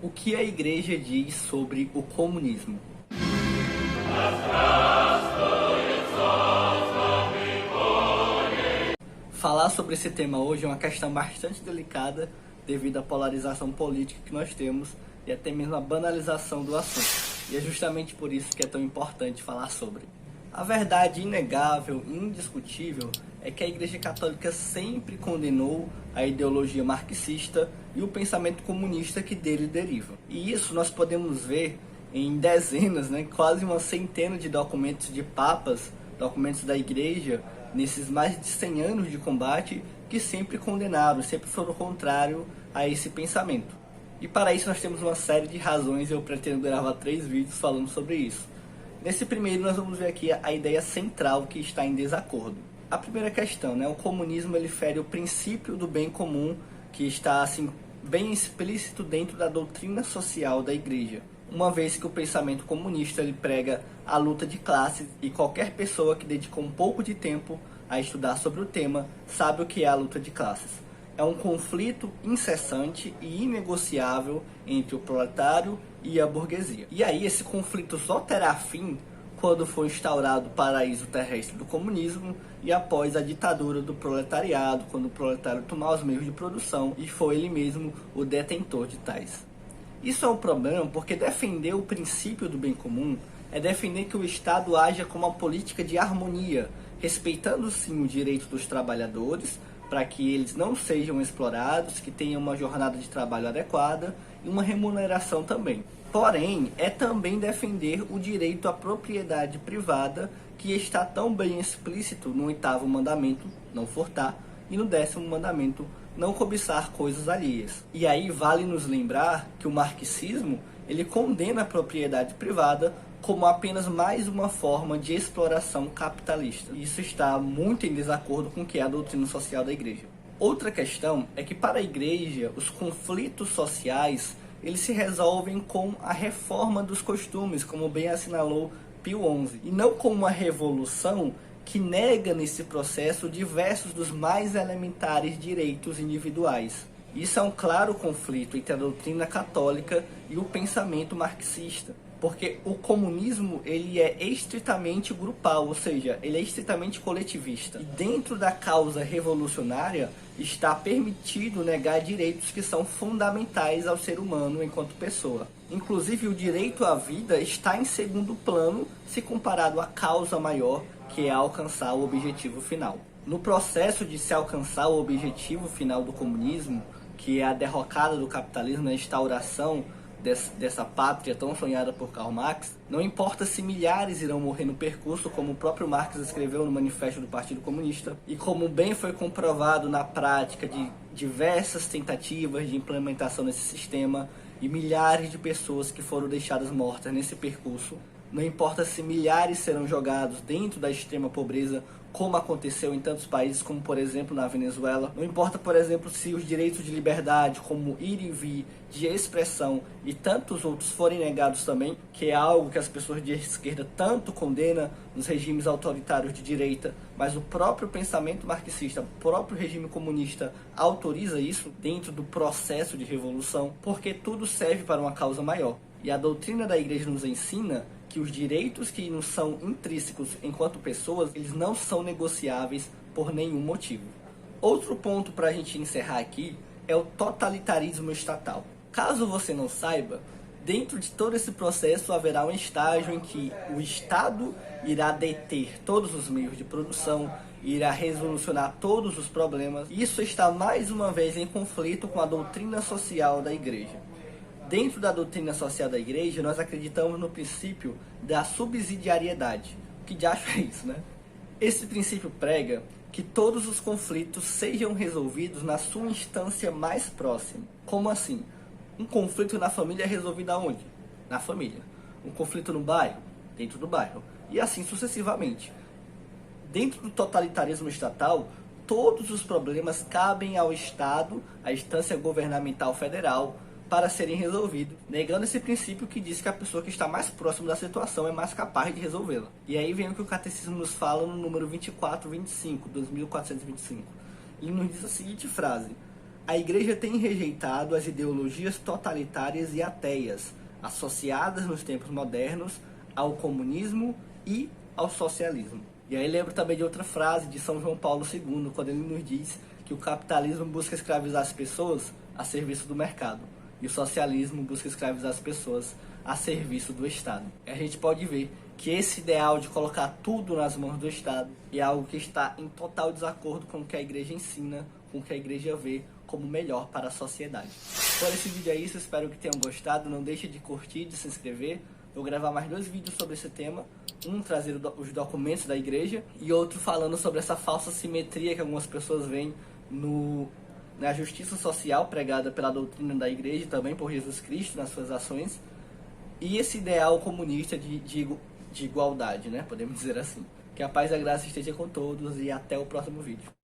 O que a Igreja diz sobre o comunismo? Falar sobre esse tema hoje é uma questão bastante delicada devido à polarização política que nós temos e até mesmo a banalização do assunto. E é justamente por isso que é tão importante falar sobre. A verdade inegável e indiscutível é que a Igreja Católica sempre condenou a ideologia marxista e o pensamento comunista que dele deriva. E isso nós podemos ver em dezenas, quase uma centena de documentos de papas, documentos da Igreja, nesses mais de 100 anos de combate, que sempre condenaram, sempre foram contrários a esse pensamento. E para isso nós temos uma série de razões, eu pretendo gravar 3 vídeos falando sobre isso. Nesse primeiro nós vamos ver aqui a ideia central que está em desacordo. A primeira questão, o comunismo ele fere o princípio do bem comum que está assim bem explícito dentro da doutrina social da Igreja, uma vez que o pensamento comunista ele prega a luta de classes e qualquer pessoa que dedicou um pouco de tempo a estudar sobre o tema sabe o que é a luta de classes. É um conflito incessante e inegociável entre o proletário e a burguesia. E aí esse conflito só terá fim quando for instaurado o paraíso terrestre do comunismo e após a ditadura do proletariado, quando o proletário tomar os meios de produção e for ele mesmo o detentor de tais. Isso é um problema porque defender o princípio do bem comum é defender que o Estado haja como uma política de harmonia, respeitando sim o direito dos trabalhadores, para que eles não sejam explorados, que tenham uma jornada de trabalho adequada e uma remuneração também. Porém, é também defender o direito à propriedade privada, que está tão bem explícito no 8º mandamento, não furtar, e no 10º mandamento, não cobiçar coisas alheias. E aí vale nos lembrar que o marxismo ele condena a propriedade privada como apenas mais uma forma de exploração capitalista. Isso está muito em desacordo com o que é a doutrina social da Igreja. Outra questão é que para a Igreja, os conflitos sociais eles se resolvem com a reforma dos costumes, como bem assinalou Pio XI, e não com uma revolução que nega nesse processo diversos dos mais elementares direitos individuais. Isso é um claro conflito entre a doutrina católica e o pensamento marxista, porque o comunismo ele é estritamente grupal, ou seja, ele é estritamente coletivista. E dentro da causa revolucionária está permitido negar direitos que são fundamentais ao ser humano enquanto pessoa. Inclusive o direito à vida está em segundo plano se comparado à causa maior, que é alcançar o objetivo final. No processo de se alcançar o objetivo final do comunismo, que é a derrocada do capitalismo, a instauração dessa pátria tão sonhada por Karl Marx, não importa se milhares irão morrer no percurso, como o próprio Marx escreveu no Manifesto do Partido Comunista, e como bem foi comprovado na prática de diversas tentativas de implementação desse sistema, e milhares de pessoas que foram deixadas mortas nesse percurso. Não importa se milhares serão jogados dentro da extrema pobreza, como aconteceu em tantos países, como por exemplo na Venezuela. Não importa, por exemplo, se os direitos de liberdade, como ir e vir, de expressão e tantos outros forem negados também, que é algo que as pessoas de esquerda tanto condenam nos regimes autoritários de direita, mas o próprio pensamento marxista, o próprio regime comunista autoriza isso dentro do processo de revolução, porque tudo serve para uma causa maior. E a doutrina da Igreja nos ensina que os direitos que nos são intrínsecos enquanto pessoas, eles não são negociáveis por nenhum motivo. Outro ponto para a gente encerrar aqui é o totalitarismo estatal. Caso você não saiba, dentro de todo esse processo haverá um estágio em que o Estado irá deter todos os meios de produção, irá resolucionar todos os problemas. Isso está mais uma vez em conflito com a doutrina social da Igreja. Dentro da doutrina social da Igreja, nós acreditamos no princípio da subsidiariedade. Que diacho é isso, Esse princípio prega que todos os conflitos sejam resolvidos na sua instância mais próxima. Como assim? Um conflito na família é resolvido aonde? Na família. Um conflito no bairro? Dentro do bairro. E assim sucessivamente. Dentro do totalitarismo estatal, todos os problemas cabem ao Estado, à instância governamental federal, para serem resolvidos, negando esse princípio que diz que a pessoa que está mais próxima da situação é mais capaz de resolvê-la. E aí vem o que o Catecismo nos fala no número 2425, 2425. Ele nos diz a seguinte frase: A Igreja tem rejeitado as ideologias totalitárias e ateias, associadas nos tempos modernos ao comunismo e ao socialismo. E aí lembro também de outra frase de São João Paulo II, quando ele nos diz que o capitalismo busca escravizar as pessoas a serviço do mercado e o socialismo busca escravizar as pessoas a serviço do Estado. E a gente pode ver que esse ideal de colocar tudo nas mãos do Estado é algo que está em total desacordo com o que a Igreja ensina, com o que a Igreja vê como melhor para a sociedade. Por esse vídeo é isso, espero que tenham gostado. Não deixe de curtir e de se inscrever. Vou gravar mais 2 vídeos sobre esse tema, um trazendo os documentos da Igreja e outro falando sobre essa falsa simetria que algumas pessoas veem na justiça social pregada pela doutrina da Igreja e também por Jesus Cristo nas suas ações, e esse ideal comunista de igualdade, né? Podemos dizer assim. Que a paz e a graça esteja com todos e até o próximo vídeo.